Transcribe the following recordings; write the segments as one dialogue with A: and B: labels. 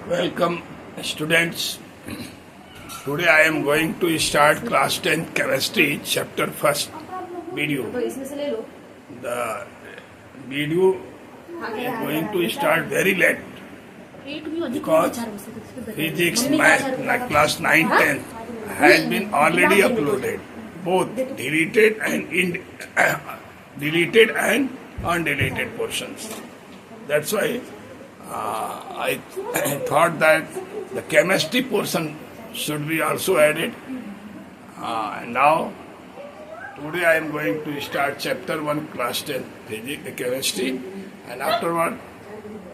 A: Welcome, students. Today I am going to start class 10 chemistry chapter first video.
B: तो इसमें से ले लो.
A: The video is going to start very late because physics, math, like class 9, 10 has been already uploaded, both deleted and deleted and undeleted portions. That's why I thought that the chemistry portion should be also added. Now, today I am going to start chapter 1, class 10, physics, chemistry, and afterward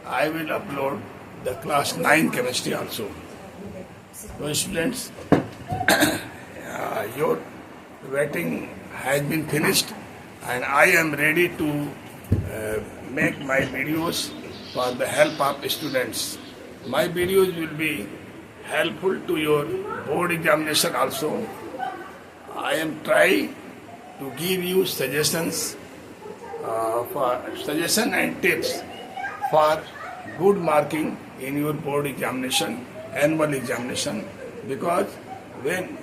A: I will upload the class 9 chemistry also. So students, your waiting has been finished and I am ready to make my videos for the help of students. My videos will be helpful to your board examination also. I am trying to give you suggestions and tips for good marking in your board examination, annual examination, because when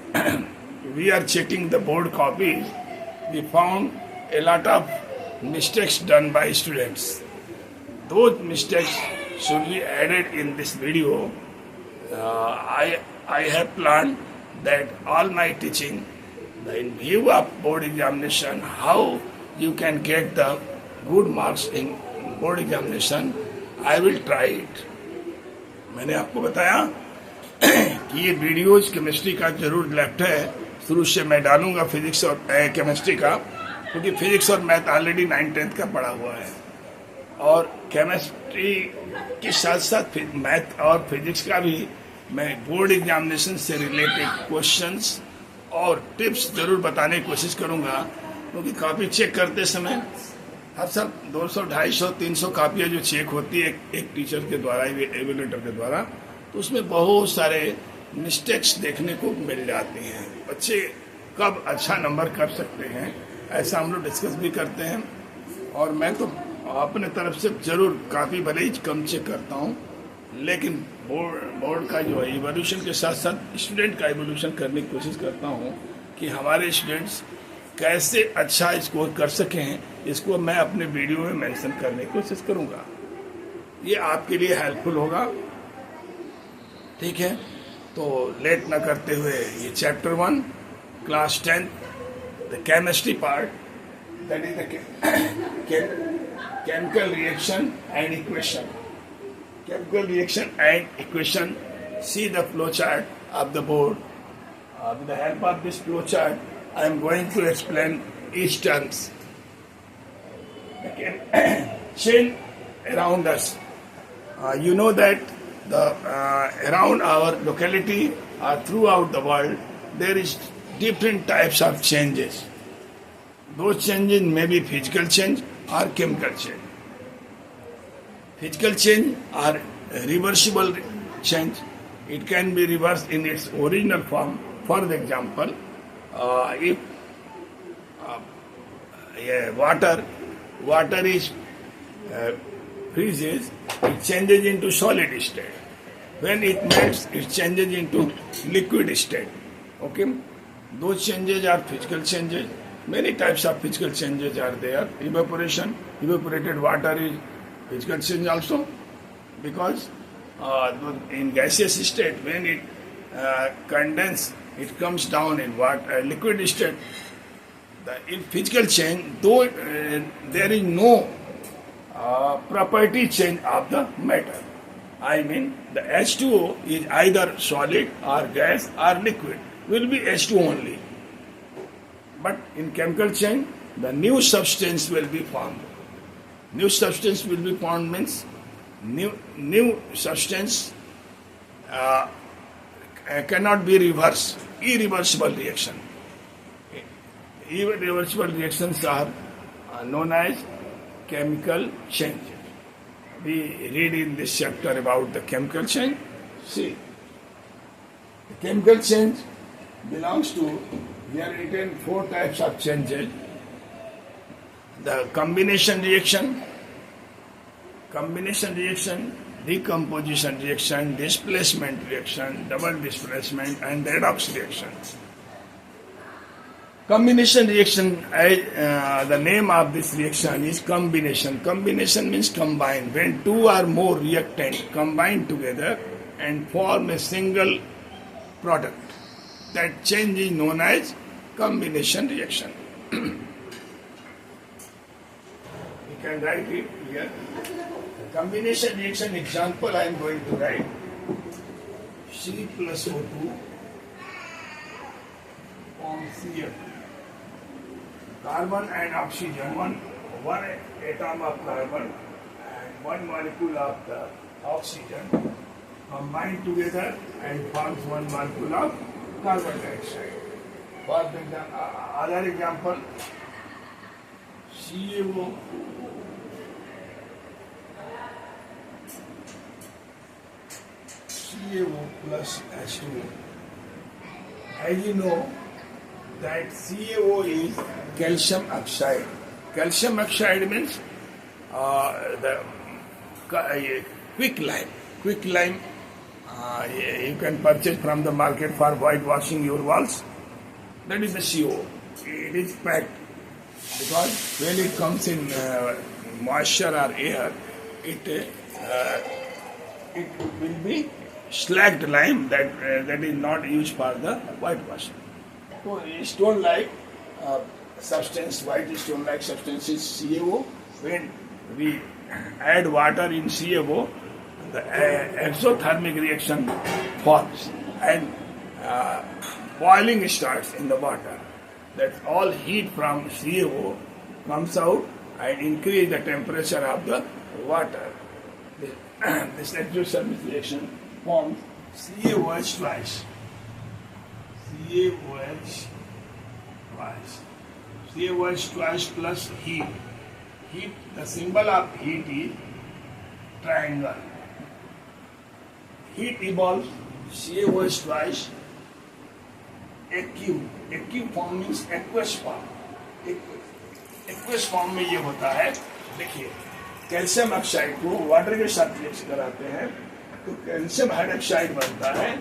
A: we are checking the board copies, we found a lot of mistakes done by students. Those mistakes should be added in this video. I have planned that all my teaching, in view of board examination, how you can get the good marks in board examination, I will try it. मैंने आपको बताया कि ये videos chemistry का जरूर left है, शुरू से मैं डालूंगा फिजिक्स और केमिस्ट्री का, क्योंकि फिजिक्स और मैथ ऑलरेडी 9th-10th का पढ़ा हुआ है और केमिस्ट्री के साथ साथ मैथ और फिजिक्स का भी मैं बोर्ड एग्जामिनेशन से रिलेटेड क्वेश्चंस और टिप्स जरूर बताने की कोशिश करूंगा, क्योंकि कॉपी चेक करते समय हर साल 200, 250, 300 कापियाँ जो चेक होती है एक टीचर के द्वारा, एवेल्यूएटर के द्वारा, तो उसमें बहुत सारे मिस्टेक्स देखने को मिल जाती हैं. बच्चे कब अच्छा नंबर कर सकते हैं ऐसा हम लोग डिस्कस भी करते हैं. और मैं तो अपने तरफ से जरूर काफ़ी भले ही कम चेक करता हूँ, लेकिन बोर्ड का जो है इवोल्यूशन के साथ साथ स्टूडेंट का इवोल्यूशन करने की कोशिश करता हूँ कि हमारे स्टूडेंट्स कैसे अच्छा स्कोर कर सकें. इसको मैं अपने वीडियो में मेंशन करने की कोशिश करूँगा. ये आपके लिए हेल्पफुल होगा. ठीक है, तो लेट ना करते हुए ये chapter 1 class 10 the chemistry part, that is the chemical reaction and equation. Chemical reaction and equation. See the flow chart of the board. With the help of this flow chart, I am going to explain each terms. Chain around us. You know that around our locality or throughout the world, there is different types of changes. Those changes may be physical change or chemical change. Physical change or reversible change. It can be reversed in its original form. For example, if water is freezes, it changes into solid state. When it melts, it changes into liquid state. Okay, those changes are physical changes. Many types of physical changes are there. Evaporation, evaporated water is physical change also, because in gaseous state, when it condenses, it comes down in liquid state. In physical change, though there is no property change of the matter. I mean, the H2O is either solid or gas or liquid, will be H2O only. But in chemical change, the new substance will be formed. New substance will be formed means new substance cannot be reversed. Irreversible reaction. Irreversible reactions are known as chemical change. We read in this chapter about the chemical change. See, the chemical change belongs to, we are written 4 types of changes. The combination reaction decomposition reaction, displacement reaction, double displacement, and redox reaction. Combination reaction, the name of this reaction is combination. Combination means combine. When two or more reactants combine together and form a single product, that change is known as combination reaction. You can write it here. Combination reaction example I am going to write. C plus O2 forms Cl. Carbon and oxygen, one atom of carbon and one molecule of the oxygen combine together and forms one molecule of carbon dioxide. For the other example, CaO plus H2O. As you know, that CaO is calcium oxide. Calcium oxide means the quick lime. Quick lime you can purchase from the market for whitewashing your walls. That is the CO. It is packed because when it comes in moisture or air, it will be slacked lime that is not used for the whitewashing. So stone-like substance, white stone-like substance is CaO. When we add water in CaO, the exothermic reaction forms and boiling starts in the water. That all heat from CaO comes out and increase the temperature of the water. This exothermic reaction forms CaOH twice. CaOH twice plus heat. Heat, the symbol of heat is triangle. Heat evolves CaOH twice. Aqueous form means aqueous form. Aqueous form में ये होता है. देखिए, calcium oxide को water के साथ mix कराते हैं तो कैल्शियम हाइड्रोक्साइड बनता है.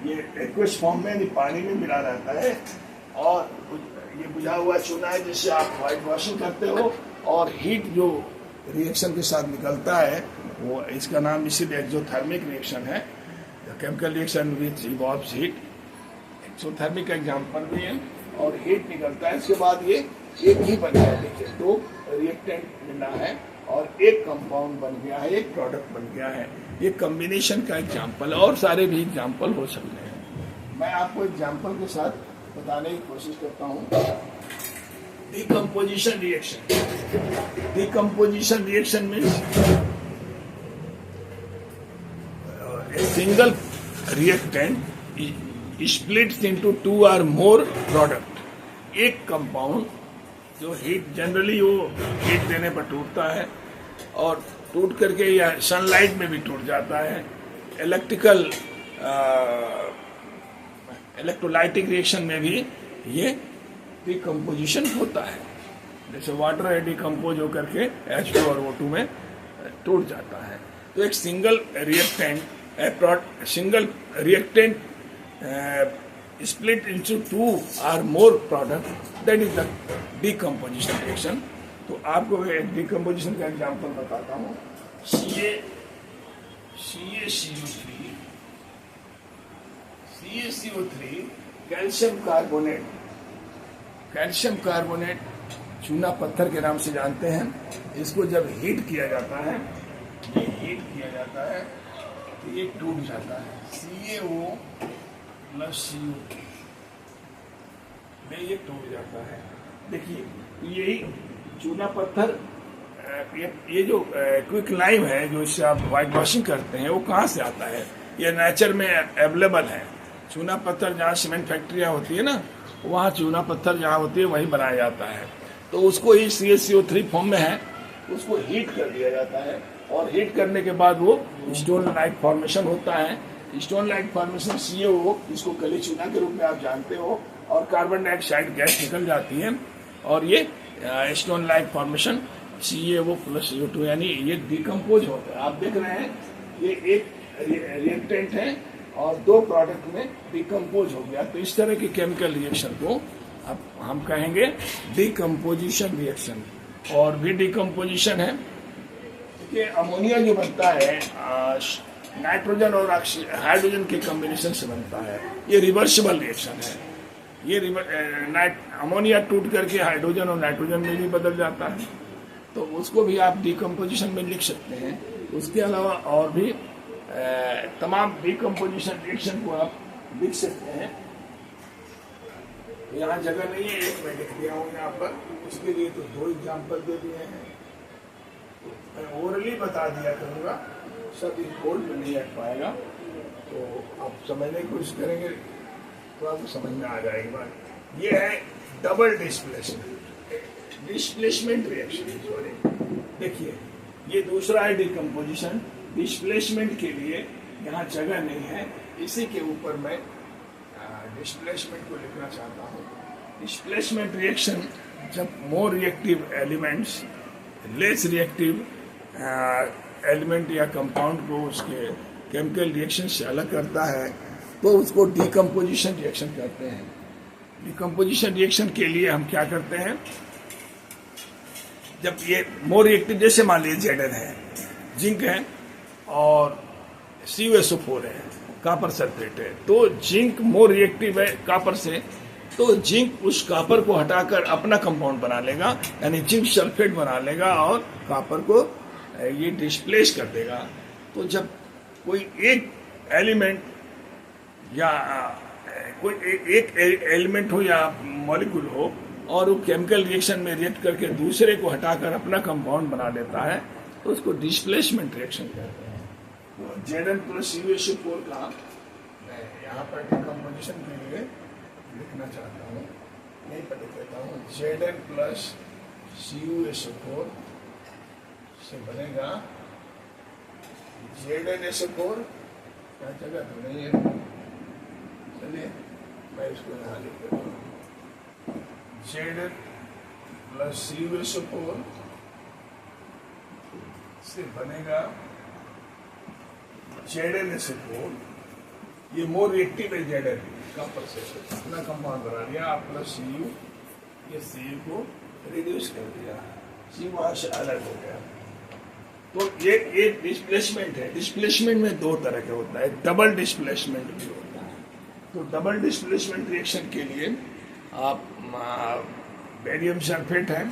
A: ये एक्वस फॉर्म में पानी में मिला रहता है और ये बुझा हुआ चूना है जिससे आप व्हाइट वॉशिंग करते हो. और हीट जो रिएक्शन के साथ निकलता है वो इसका नाम इसीलिए एक्सोथर्मिक रिएक्शन है. Chemical reaction which evolves heat. Exothermic का एग्जाम्पल भी है. और हीट निकलता है. इसके बाद ये एक ही बन गया. देखिए, दो रिएक्टेंट मिला है और एक कंपाउंड बन गया है, एक प्रोडक्ट बन गया है. ये कॉम्बिनेशन का एग्जाम्पल. और सारे भी एग्जाम्पल हो सकते हैं. मैं आपको एग्जाम्पल के साथ बताने की कोशिश करता हूँ. Decomposition reaction. Decomposition reaction means a single reactant splits into two or more product. एक कंपाउंड जो हीट जनरली वो हीट देने पर टूटता है और टूट करके या सनलाइट में भी टूट जाता है. इलेक्ट्रिकल इलेक्ट्रोलाइटिक रिएक्शन में भी ये डिकम्पोजिशन होता है. जैसे वाटर डिकम्पोज होकर के H2 और O2 में टूट जाता है. तो एक single reactant split into two or more product, that is the decomposition reaction. तो आपको एक डिकम्पोजिशन का एग्जांपल बताता हूँ. CaCO3 calcium carbonate. Calcium carbonate चूना पत्थर के नाम से जानते हैं. इसको जब हीट किया जाता है, ये हीट किया जाता है तो ये टूट जाता है. CaO प्लस CO2 में ये टूट जाता है. देखिए, यही चूना पत्थर, ये जो क्विक लाइम है जो इससे आप व्हाइट वॉशिंग करते हैं वो कहाँ से आता है? ये नेचर में अवेलेबल है. चूना पत्थर जहाँ सीमेंट फैक्ट्रियाँ होती है ना, वहाँ चूना पत्थर जहाँ होती है वहीं बनाया जाता है. तो उसको ही CaCO3 फॉर्म में है, उसको हीट कर दिया जाता है और हीट करने के बाद वो स्टोन लाइक फॉर्मेशन होता है. स्टोन लाइक फॉर्मेशन CaO, इसको कली चूना के रूप में आप जानते हो, और कार्बन डाइऑक्साइड गैस निकल जाती है और ये stone like formation CaO plus CO2 यानी ये डिकम्पोज होता है. आप देख रहे हैं ये एक रिएक्टेंट है और दो प्रोडक्ट में डिकम्पोज हो गया। तो इस तरह के केमिकल रिएक्शन को अब हम कहेंगे डिकम्पोजिशन रिएक्शन। और भी डिकम्पोजिशन है, ये अमोनिया जो बनता है नाइट्रोजन और हाइड्रोजन के कॉम्बिनेशन से बनता है। ये रिवर्सिबल रिएक्शन है। ये अमोनिया टूट करके हाइड्रोजन और नाइट्रोजन में भी बदल जाता है, तो उसको भी आप डिकम्पोजिशन में लिख सकते हैं। उसके अलावा और भी तमाम डिकम्पोजिशन रिएक्शन को आप लिख सकते हैं। यहाँ जगह नहीं है, एक मैं लिख दिया हूँ यहाँ पर, उसके लिए तो दो एग्जाम्पल दे दिए हैं। मैं ओरली बता दिया करूँगा, सब इस बोर्ड में नहीं हट पाएगा, तो आप समझने की कोशिश करेंगे तो आपको समझ में आ जाएगी बात। ये है डबल डिस्प्लेसमेंट रिएक्शन। सॉरी, देखिए ये दूसरा है डिकम्पोजिशन। डिस्प्लेसमेंट के लिए यहाँ जगह नहीं है, इसी के ऊपर मैं डिस्प्लेसमेंट को लिखना चाहता हूँ। डिस्प्लेसमेंट रिएक्शन जब more reactive elements less reactive element या कंपाउंड को उसके केमिकल रिएक्शन से अलग करता है, तो उसको डिकम्पोजिशन रिएक्शन कहते हैं। डिकम्पोजिशन रिएक्शन के लिए हम क्या करते हैं, जब ये मोर रिएक्टिव, जैसे मान लीजिए Zn है, जिंक है और CuSO4 है, कॉपर सल्फेट है, तो जिंक मोर रिएक्टिव है कॉपर से, तो जिंक उस कॉपर को हटाकर अपना कंपाउंड बना लेगा, यानी जिंक सल्फेट बना लेगा और कॉपर को ये डिस्प्लेस कर देगा। तो जब कोई एक एलिमेंट या कोई एक एलिमेंट हो या मॉलिक्यूल हो और वो केमिकल रिएक्शन में रिएक्ट करके दूसरे को हटाकर अपना कंपाउंड बना लेता है, तो उसको डिस्प्लेसमेंट रिएक्शन कहते हैं। तो Zn प्लस CuSO4 का मैं यहाँ पर डिकम्पोजिशन के लिए लिखना चाहता हूँ, यहीं पर लिख देता हूँ। Zn प्लस CuSO4 से बनेगा ZnSO4, क्या जगह तो नहीं है, चलिए मैं इसको यहाँ लिख देता हूँ। Zn प्लस CuSO4 से बनेगा ZnSO4। ये मोर रिएक्टिव है Zn, कॉपर से अपना कंपाउंड बना लिया, आप प्लस Cu, ये Cu को रिड्यूस कर दिया, C वहां से अलग हो गया। तो ये एक डिस्प्लेसमेंट है। डिस्प्लेसमेंट में दो तरह के होता है, डबल डिस्प्लेसमेंट भी होता है। तो डबल डिस्प्लेसमेंट रिएक्शन के लिए आप बेरियम सल्फेट है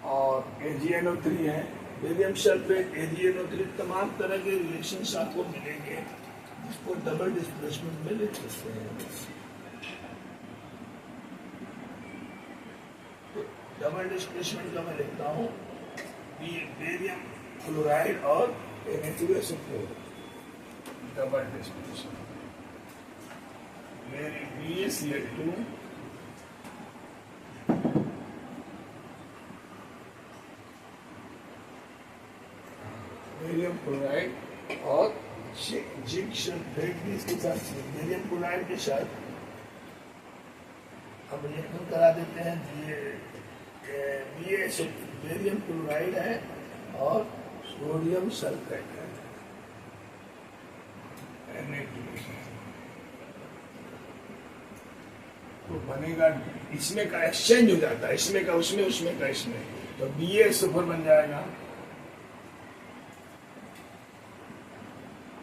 A: और AgNO3 है। बेरियम सल्फेट, AgNO3 तमाम तरह के रिएक्शंस आपको मिलेंगे जिसको डबल डिस्प्लेसमेंट में लिख सकते हैं। तो डबल डिस्प्लेसमेंट का मैं लिखता हूँ बेरियम क्लोराइड और Na2SO4 double displacement. BaCl2 barium chloride और जिंक सल्फेट भी इसके साथ, बेरियम क्लोराइड के साथ अब रिएक्शन करा देते हैं। बेरियम क्लोराइड है और सोडियम सल्फेट है, तो बनेगा, इसमें का एक्सचेंज हो जाता है, इसमें का उसमें, उसमें का इसमें, तो BaSO4 बन जाएगा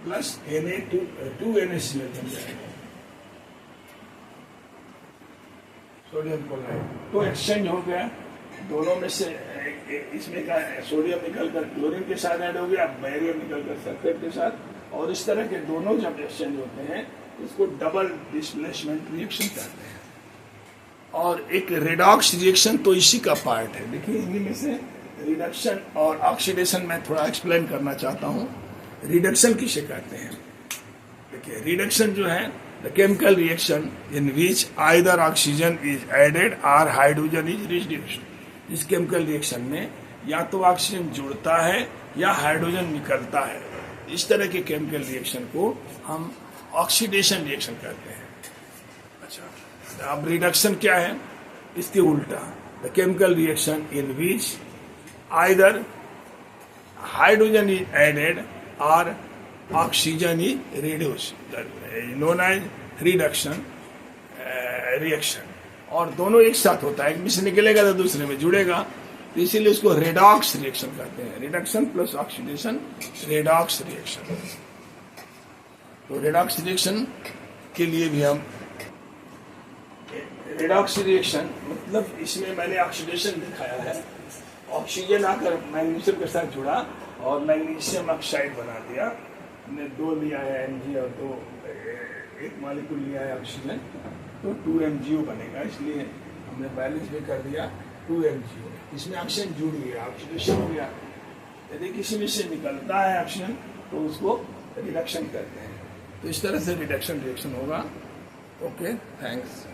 A: प्लस Na2NaCl बन जाएगा, सोडियम क्लोराइड। तो एक्सचेंज हो गया दोनों में से, इसमें का सोडियम निकल कर क्लोरीन के साथ ऐड हो गया, बेरियम निकल कर सल्फेट के साथ, और इस तरह के दोनों जब एक्सचेंज होते हैं इसको डबल डिस्प्लेसमेंट रिएक्शन कहते हैं। और एक रिडॉक्स रिएक्शन तो इसी का पार्ट है। देखिए इन्हीं में से रिडक्शन और ऑक्सीडेशन मैं थोड़ा एक्सप्लेन करना चाहता हूँ। रिडक्शन किसे कहते हैं? देखिए रिडक्शन जो है the chemical reaction in which either oxygen is added और हाइड्रोजन इज रिड्यूस्ड। इस केमिकल रिएक्शन में या तो ऑक्सीजन जुड़ता है या हाइड्रोजन निकलता है। इस तरह के केमिकल रिएक्शन को हम ऑक्सीडेशन रिएक्शन कहते हैं। अच्छा, अब रिडक्शन क्या है? इसके उल्टा, the chemical reaction in which either hydrogen is added or oxygen is reduced, known as reduction reaction. और दोनों एक साथ होता है, एक में से निकलेगा तो दूसरे में जुड़ेगा, तो इसीलिए उसको रेडॉक्स रिएक्शन कहते हैं। Reduction plus oxidation, redox reaction. तो रेडॉक्स रिएक्शन के लिए भी हम, रेडॉक्स रिएक्शन मतलब इसमें मैंने ऑक्सीडेशन दिखाया है, ऑक्सीजन आकर मैग्नीशियम के साथ जुड़ा और मैग्नीशियम ऑक्साइड बना दिया। हमने 2 लिया है Mg और 2 एक मॉलिक्यूल लिया है ऑक्सीजन, तो 2MgO बनेगा, इसलिए हमने बैलेंस भी कर दिया 2MgO। इसमें ऑक्सीजन जुड़ गया, ऑक्सीडेशन हो गया। यदि किसी में से निकलता है ऑक्सीजन तो उसको रिडक्शन कहते हैं। तो इस तरह से रिडक्शन रिएक्शन होगा। Okay, thanks.